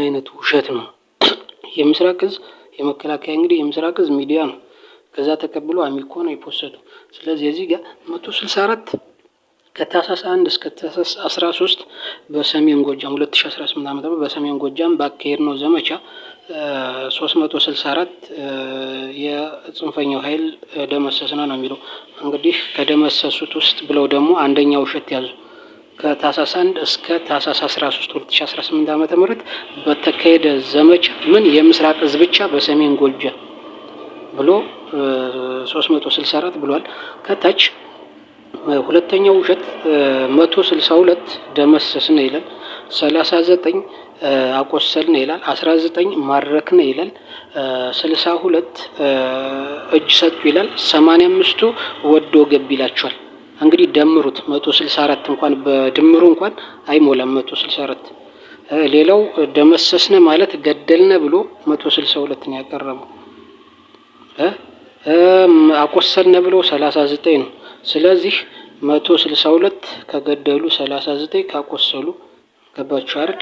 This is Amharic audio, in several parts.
አይነት ውሸት ነው? የምስራቅ እዝ የመከላከያ እንግዲህ የምስራቅ እዝ ሚዲያ ነው። ከዛ ተቀብሎ አሚኮ ነው የፖሰተው። ስለዚህ እዚህ ጋር 164 ከታህሳስ 1 እስከ ታህሳስ 13 በሰሜን ጎጃም 2018 ዓ.ም በሰሜን ጎጃም ባካሄድ ነው ዘመቻ 364 የጽንፈኛው ኃይል ደመሰስና ነው የሚለው። እንግዲህ ከደመሰሱት ውስጥ ብለው ደግሞ አንደኛው ውሸት ያዙ። ከታህሳስ 1 እስከ ታህሳስ 13 2018 ዓ.ም በተካሄደ ዘመቻ ምን የምስራቅ እዝ ብቻ በሰሜን ጎጃም ብሎ 364 ብሏል። ከታች ሁለተኛው ውሸት 162 ደመሰስን ይላል፣ 39 አቆሰልን ይላል፣ 19 ማረክን ይላል፣ 62 እጅ ሰጡ ይላል፣ 85ቱ ወዶ ገብ ይላቸዋል። እንግዲህ ደምሩት 164 እንኳን በድምሩ እንኳን አይሞላም 164። ሌላው ደመሰስነ ማለት ገደልነ ብሎ 162 ነው ያቀረበው። አቆሰልነ ብሎ 39 ነው። ስለዚህ 162 ከገደሉ 39 ካቆሰሉ ገባችሁ አይደል?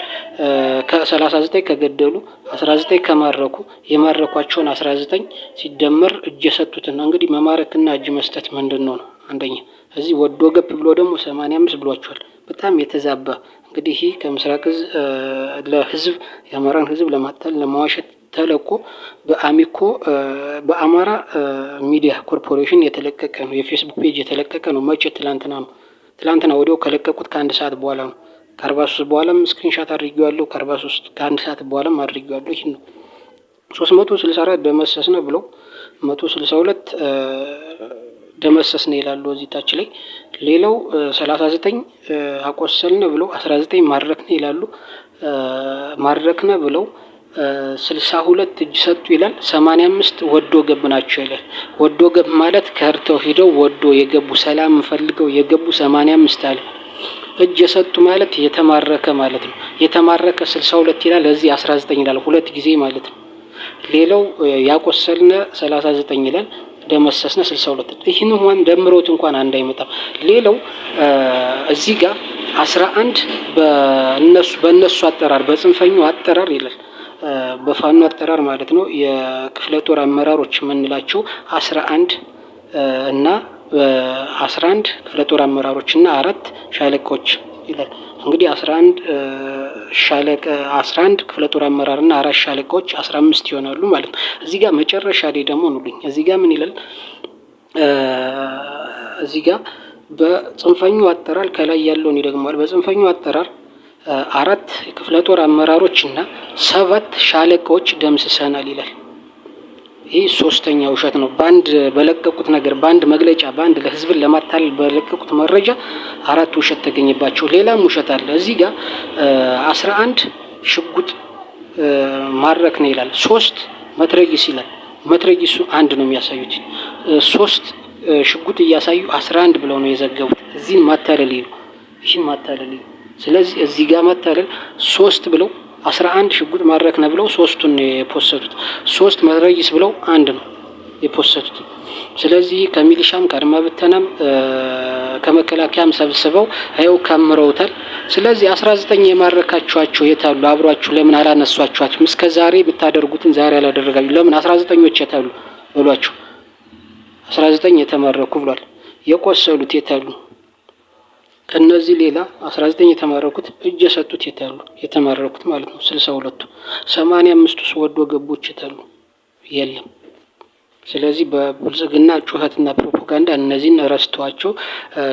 ከ39 ከገደሉ 19 ከማረኩ የማረኳቸውን 19 ሲደመር እጅ የሰጡትና እንግዲህ መማረክና እጅ መስጠት ምንድነው ነው? አንደኛ እዚህ ወዶ ገብ ብሎ ደግሞ 85 ብሏቸዋል። በጣም የተዛባ እንግዲህ ይሄ ከምስራቅ እዝ ለህዝብ የአማራን ህዝብ ለማታል ለማዋሸት ተለቆ በአሚኮ በአማራ ሚዲያ ኮርፖሬሽን የተለቀቀ ነው። የፌስቡክ ፔጅ የተለቀቀ ነው። መቼ? ትላንትና ወዲያው ከለቀቁት ከአንድ ሰዓት በኋላ ነው። ከ43 በኋላም ስክሪንሻት አድርጌዋለሁ። ከ43 ከአንድ ሰዓት በኋላም አድርጌዋለሁ። ይሄ ነው 364 ደመሰስነ ብለው 162 ደመሰስነ ይላሉ እዚህ ታች ላይ። ሌላው 39 አቆሰልነ ብለው 19 ማረክነ ይላሉ። ማረክነ ብለው 62 እጅ ሰጡ ይላል። 85 ወዶ ገብ ናቸው ይላል። ወዶ ገብ ማለት ከርተው ሄደው ወዶ የገቡ ሰላም ፈልገው የገቡ 85 አለ። እጅ የሰጡ ማለት የተማረከ ማለት ነው። የተማረከ 62 ይላል፣ እዚህ 19 ይላል፣ ሁለት ጊዜ ማለት ነው። ሌላው ያቆሰልነ 39 ይላል፣ ደመሰስነ 62። ይህን እንኳን ደምሮት እንኳን አንድ አይመጣም። ሌላው እዚህ ጋር 11 በእነሱ አጠራር በጽንፈኛው አጠራር ይላል፣ በፋኖ አጠራር ማለት ነው። የክፍለ ጦር አመራሮች የምንላቸው 11 እና 11 ክፍለ ጦር አመራሮች እና 4 ሻለቆች ይላል። እንግዲህ 11 ሻለቃ 11 ክፍለ ጦር አመራር እና 4 ሻለቆች 15 ይሆናሉ ማለት ነው። እዚህ ጋር መጨረሻ ላይ ደግሞ ኑልኝ። እዚህ ጋር ምን ይላል? እዚህ ጋር በጽንፈኛው አጠራር ከላይ ያለውን ይደግማል። በጽንፈኛው አጠራር 4 ክፍለ ጦር አመራሮች እና 7 ሻለቆች ደምስሰናል ይላል። ይህ ሶስተኛ ውሸት ነው። ባንድ በለቀቁት ነገር ባንድ መግለጫ ባንድ ለህዝብን ለማታለል በለቀቁት መረጃ 4 ውሸት ተገኘባቸው። ሌላም ውሸት አለ። እዚህ ጋር 11 ሽጉጥ ማረክ ነው ይላል። 3 መትረጊስ ይላል። መትረጊሱ አንድ ነው የሚያሳዩት። 3 ሽጉጥ እያሳዩ 11 ብለው ነው የዘገቡት። እዚህን ማታለል ነው። ይህን ማታለል ነው። ስለዚህ እዚህ ጋር ማታለል 3 ብለው 11 ሽጉጥ ማረክ ነው ብለው 3ቱን የፖሰቱት። 3 መትረጊስ ብለው አንድ ነው የፖሰቱት። ስለዚህ ከሚሊሻም ከአድማ ብተናም ከመከላከያም ሰብስበው አይው ከምረውታል። ስለዚህ 19 የማረካችኋቸው የታሉ? አብሯችሁ ለምን አላነሷችኋቸው? እስከ ዛሬ ብታደርጉትን ዛሬ አላደረጋችሁ ለምን? 19ኞች የታሉ በሏቸው። 19 የተማረኩ ብሏል። የቆሰሉት የታሉ? ከነዚህ ሌላ 19 የተማረኩት እጅ የሰጡት የታሉ? የተማረኩት ማለት ነው 62ቱ። 85ቱ ወዶ ገቦች የታሉ? የለም። ስለዚህ በብልጽግና ጩኸትና ፕሮፓጋንዳ እነዚህን ረስተዋቸው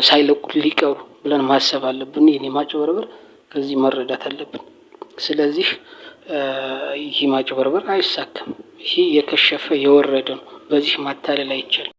ሳይለቁ ሊቀሩ ብለን ማሰብ አለብን። ይሄ ማጭበርበር ከዚህ መረዳት አለብን። ስለዚህ ይሄ ማጭበርበር አይሳካም። ይሄ የከሸፈ የወረደ ነው። በዚህ ማታለል አይቻልም።